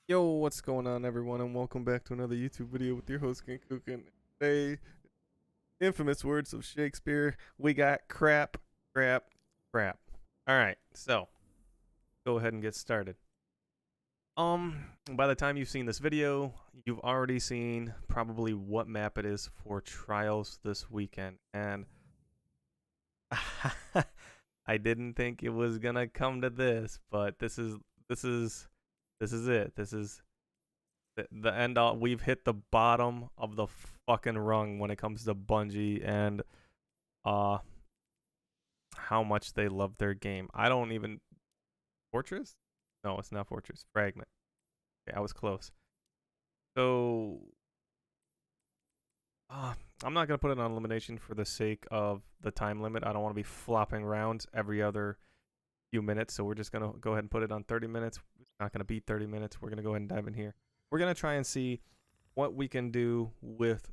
Yo, what's going on, everyone, and welcome back to another YouTube video with your host, Kenkukun. Today, infamous words of Shakespeare, we got crap, crap, crap. Alright, so, go ahead and get started. By the time you've seen this video, you've already seen probably what map it is for trials this weekend, and I didn't think it was gonna come to this, but this is it. This is the end all. We've hit the bottom of the fucking rung when it comes to Bungie and uh how much they love their game. I don't even Fortress? No, it's not Fortress. Fragment. Okay, I was close. So uh I'm not gonna put it on elimination for the sake of the time limit. I don't want to be flopping rounds every other few minutes, so we're just gonna go ahead and put it on 30 minutes. It's not gonna beat 30 minutes. We're gonna go ahead and dive in here. We're gonna try and see what we can do with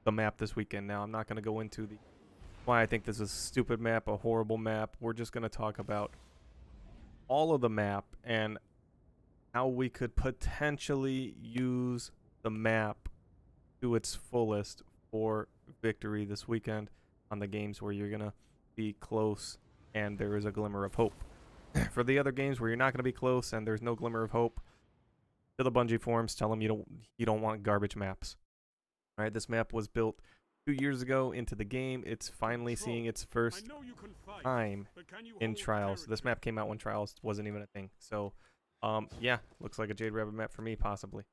the map this weekend. Now, I'm not going to go into the why I think this is a stupid map, a horrible map. We're just going to talk about all of the map and how we could potentially use the map to its fullest for victory this weekend on the games where you're going to be close and there is a glimmer of hope. For the other games where you're not going to be close and there's no glimmer of hope, to the Bungie forums, tell them you don't want garbage maps. All right, this map was built 2 years ago into the game. It's finally seeing its first time in Trials. This map came out when Trials wasn't even a thing. So, yeah, looks like a Jade Rabbit map for me, possibly.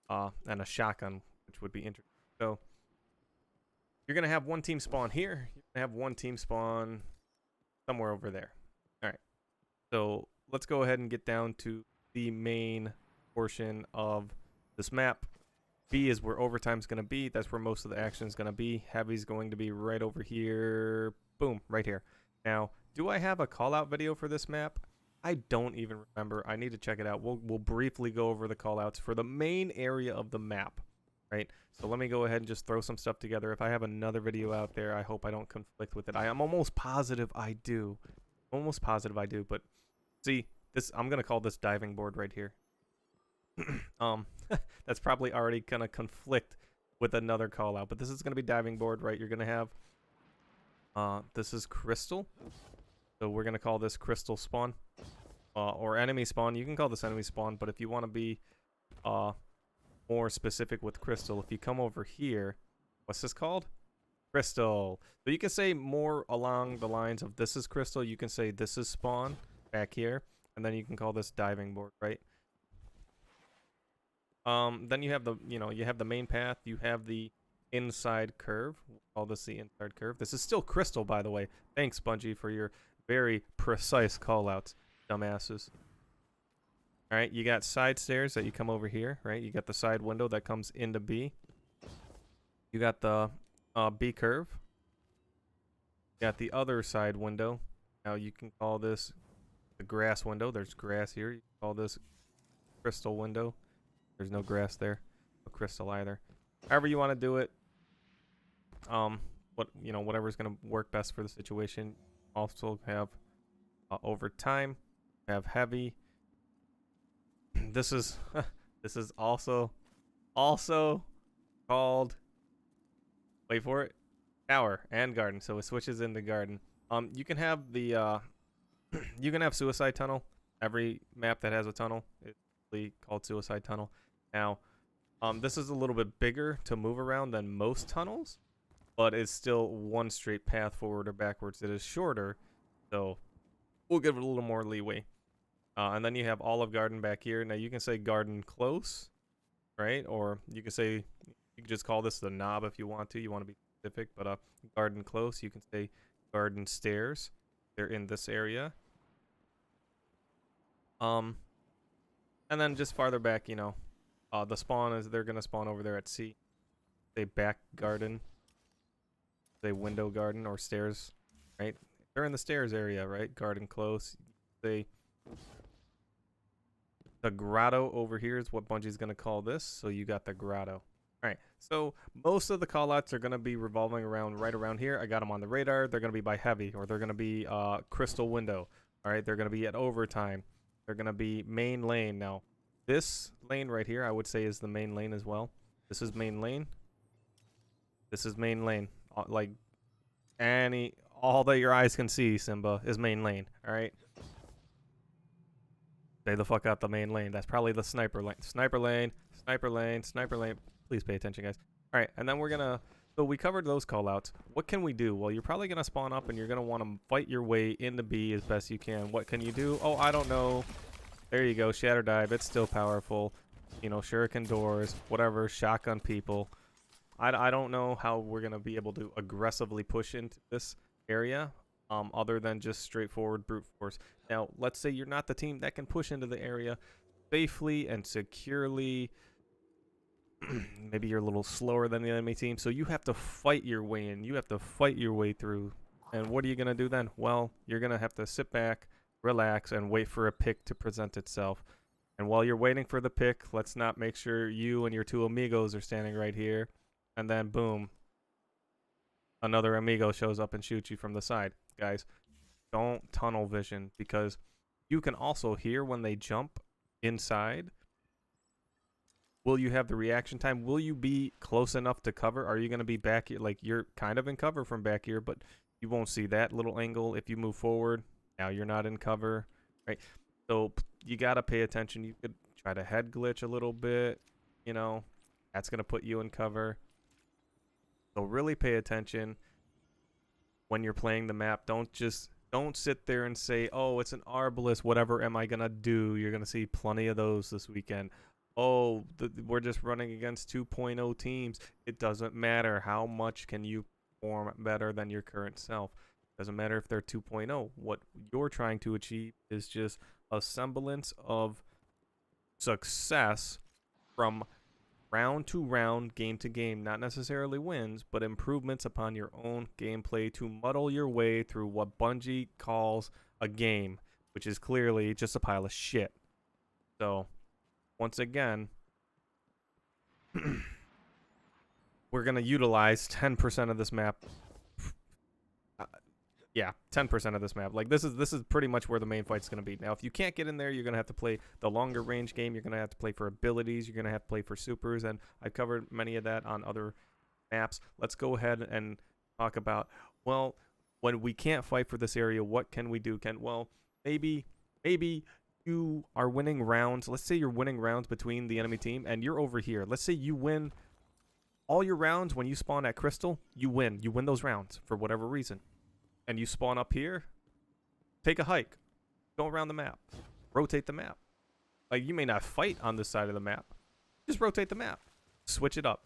And a shotgun, which would be interesting. So, you're going to have one team spawn here. You're going to have one team spawn somewhere over there. All right. So, let's go ahead and get down to the main portion of this map. B is where overtime's going to be. That's where most of the action is going to be. Heavy's going to be right over here. Boom, right here. Now, do I have a call-out video for this map? I don't even remember. I need to check it out. We'll briefly go over the call-outs for the main area of the map, right? So let me go ahead and just throw some stuff together. If I have another video out there, I hope I don't conflict with it. I am almost positive I do. Almost positive I do, but see, this I'm going to call this diving board right here. That's probably already gonna conflict with another call out, but this is gonna be diving board, right? You're gonna have this is crystal, so we're gonna call this crystal spawn, or enemy spawn. You can call this enemy spawn, but if you want to be more specific with crystal, if you come over here, what's this called? Crystal. So you can say more along the lines of this is crystal. You can say this is spawn back here, and then you can call this diving board, right? Then you have you have the main path. You have the inside curve. We'll call this the inside curve. This is still crystal, by the way. Thanks, Bungie, for your very precise callouts, dumbasses. All right, you got side stairs that you come over here, right? You got the side window that comes into B. You got the B curve. You got the other side window. Now you can call this the grass window. There's grass here. You can call this crystal window. There's no grass there, no crystal either. However you want to do it, whatever's gonna work best for the situation. Also have over time, have heavy. This is this is also called, wait for it, tower and garden. So it switches into garden. You can have the you can have suicide tunnel. Every map that has a tunnel is called suicide tunnel. Now, this is a little bit bigger to move around than most tunnels, but it's still one straight path forward or backwards. It is shorter, so we'll give it a little more leeway. And then you have Olive Garden back here. Now you can say garden close, right? Or you can say, you can just call this the knob if you want to. You want to be specific, but garden close. You can say garden stairs. They're in this area. And then just farther back, the spawn is, they're gonna spawn over there at C. Say back garden. Say window garden or stairs, right? They're in the stairs area, right? Garden close. Say the grotto over here is what Bungie's gonna call this. So you got the grotto. All right. So most of the callouts are gonna be revolving around right around here. I got them on the radar. They're gonna be by heavy, or they're gonna be crystal window. All right. They're gonna be at overtime. They're going to be main lane. Now, this lane right here, I would say is the main lane as well. This is main lane. This is main lane. Like, all that your eyes can see, Simba, is main lane. All right? Stay the fuck out the main lane. That's probably the sniper lane. Sniper lane, sniper lane, sniper lane. Please pay attention, guys. All right, and then we're going to... So we covered those callouts. What can we do? Well, you're probably going to spawn up, and you're going to want to fight your way into B as best you can. What can you do? Oh, I don't know. There you go. Shatter Dive. It's still powerful. You know, shuriken doors, whatever, shotgun people. I don't know how we're going to be able to aggressively push into this area other than just straightforward brute force. Now, let's say you're not the team that can push into the area safely and securely. Maybe you're a little slower than the enemy team, so you have to fight your way in. You have to fight your way through. And what are you going to do then? Well, you're going to have to sit back, relax, and wait for a pick to present itself. And while you're waiting for the pick, let's not make sure you and your two amigos are standing right here. And then, boom, another amigo shows up and shoots you from the side. Guys, don't tunnel vision, because you can also hear when they jump inside. Will you have the reaction time? Will you be close enough to cover? Are you going to be back here? Like, you're kind of in cover from back here, but you won't see that little angle. If you move forward, now you're not in cover, right? So you got to pay attention. You could try to head glitch a little bit, you know. That's going to put you in cover. So really pay attention when you're playing the map. Don't sit there and say, oh, it's an Arbalest, whatever am I going to do? You're going to see plenty of those this weekend. Oh, we're just running against 2.0 teams. It doesn't matter. How much can you perform better than your current self? Doesn't matter if they're 2.0. What you're trying to achieve is just a semblance of success from round to round, game to game. Not necessarily wins, but improvements upon your own gameplay to muddle your way through what Bungie calls a game, which is clearly just a pile of shit. So, once again, we're going to utilize 10% of this map. Yeah, 10% of this map. Like, this is pretty much where the main fight's going to be. Now, if you can't get in there, you're going to have to play the longer range game. You're going to have to play for abilities. You're going to have to play for supers, and I've covered many of that on other maps. Let's go ahead and talk about, well, when we can't fight for this area, what can we do? Well, maybe you are winning rounds. Let's say you're winning rounds between the enemy team, and you're over here. Let's say you win all your rounds when you spawn at Crystal. You win those rounds for whatever reason. And you spawn up here, take a hike, go around the map, rotate the map. Like, you may not fight on this side of the map. Just rotate the map. Switch it up.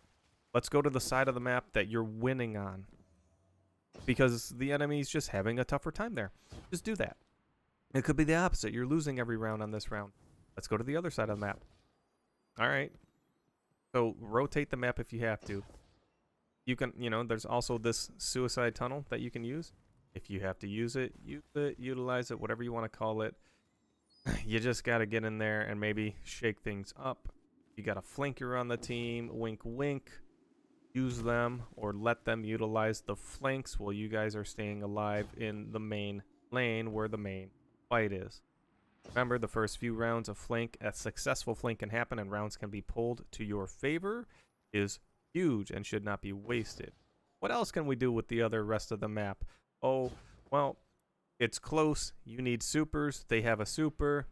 Let's go to the side of the map that you're winning on, because the enemy's just having a tougher time there. Just do that. It could be the opposite. You're losing every round on this round. Let's go to the other side of the map. All right. So rotate the map if you have to. You can, there's also this suicide tunnel that you can use. If you have to use it, utilize it, whatever you want to call it. You just got to get in there and maybe shake things up. You got a flanker on the team. Wink, wink. Use them or let them utilize the flanks while you guys are staying alive in the main lane where the main fight is. Remember, the first few rounds of flank, a successful flank can happen and rounds can be pulled to your favor, is huge and should not be wasted. What else can we do with the other rest of the map? Oh, well, it's close. You need supers. They have a super.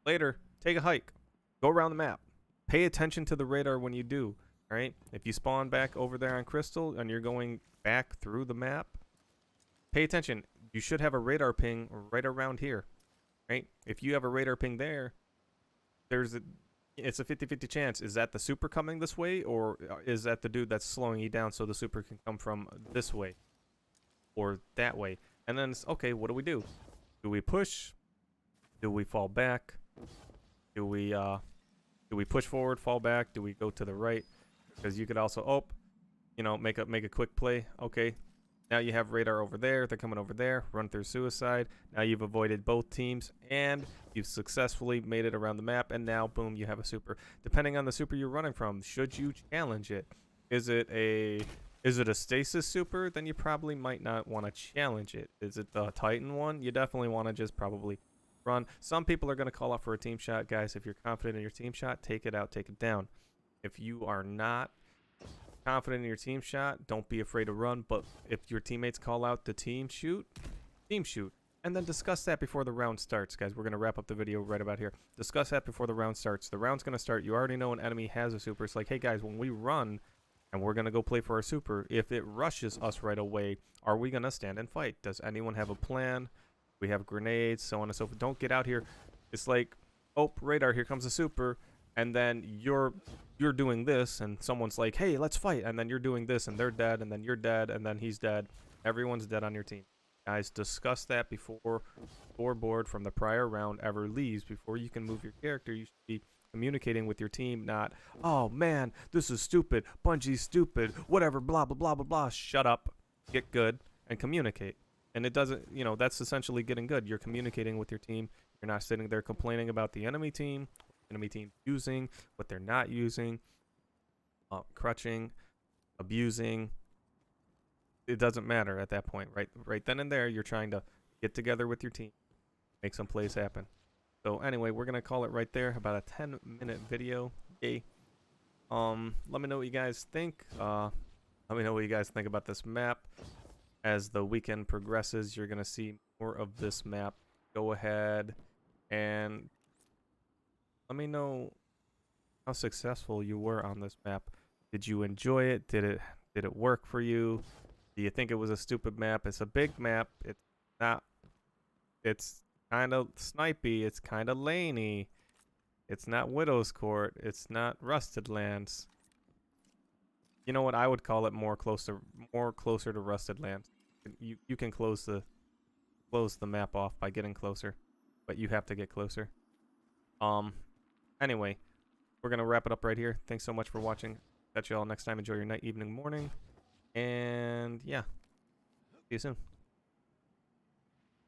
Later, take a hike. Go around the map. Pay attention to the radar when you do. All right? If you spawn back over there on Crystal and you're going back through the map, pay attention. You should have a radar ping right around here. Right? If you have a radar ping there, it's a 50-50 chance. Is that the super coming this way, or is that the dude that's slowing you down so the super can come from this way or that way? And then it's, okay, what do we do? Do we push? Do we fall back? Do we push forward, fall back? Do we go to the right? Because you could also make a quick play. Okay, now you have radar over there. They're coming over there. Run through suicide. Now you've avoided both teams, and you've successfully made it around the map. And now, boom, you have a super. Depending on the super you're running from, should you challenge it? Is it a stasis super? Then you probably might not want to challenge it. Is it the Titan one? You definitely want to just probably run. Some people are going to call out for a team shot. Guys, if you're confident in your team shot, take it out, take it down. If you are not confident in your team shot, don't be afraid to run. But if your teammates call out the team shoot. And then discuss that before the round starts, guys. We're going to wrap up the video right about here. Discuss that before the round starts. The round's going to start. You already know an enemy has a super. It's like, hey, guys, when we run and we're going to go play for our super, if it rushes us right away, are we going to stand and fight? Does anyone have a plan? We have grenades, so on and so forth. Don't get out here. It's like, oh, radar, here comes a super. And then you're doing this, and someone's like, hey, let's fight. And then you're doing this, and they're dead, and then you're dead, and then he's dead. Everyone's dead on your team. Guys, discuss that before scoreboard from the prior round ever leaves. Before you can move your character, you should be communicating with your team, not, oh man, this is stupid, Bungie's stupid, whatever, blah, blah, blah, blah, blah. Shut up, get good, and communicate. And it doesn't, you know, that's essentially getting good. You're communicating with your team. You're not sitting there complaining about the enemy team, using, what they're not using, crutching, abusing. It doesn't matter at that point, right then and there. You're trying to get together with your team, make some plays happen. So anyway, we're gonna call it right there. About a 10-minute video. Yay. Let me know what you guys think. Let me know what you guys think about this map. As the weekend progresses, you're gonna see more of this map. Go ahead and let me know how successful you were on this map. Did you enjoy it? Did it work for you? Do you think it was a stupid map? It's a big map. It's not. It's kind of snipey. It's kind of laney. It's not Widow's Court. It's not Rusted Lands. You know what? I would call it more closer to Rusted Lands. You can close the map off by getting closer, but you have to get closer. Anyway, we're gonna wrap it up right here. Thanks so much for watching. Catch you all next time. Enjoy your night, evening, morning. And yeah, see you soon.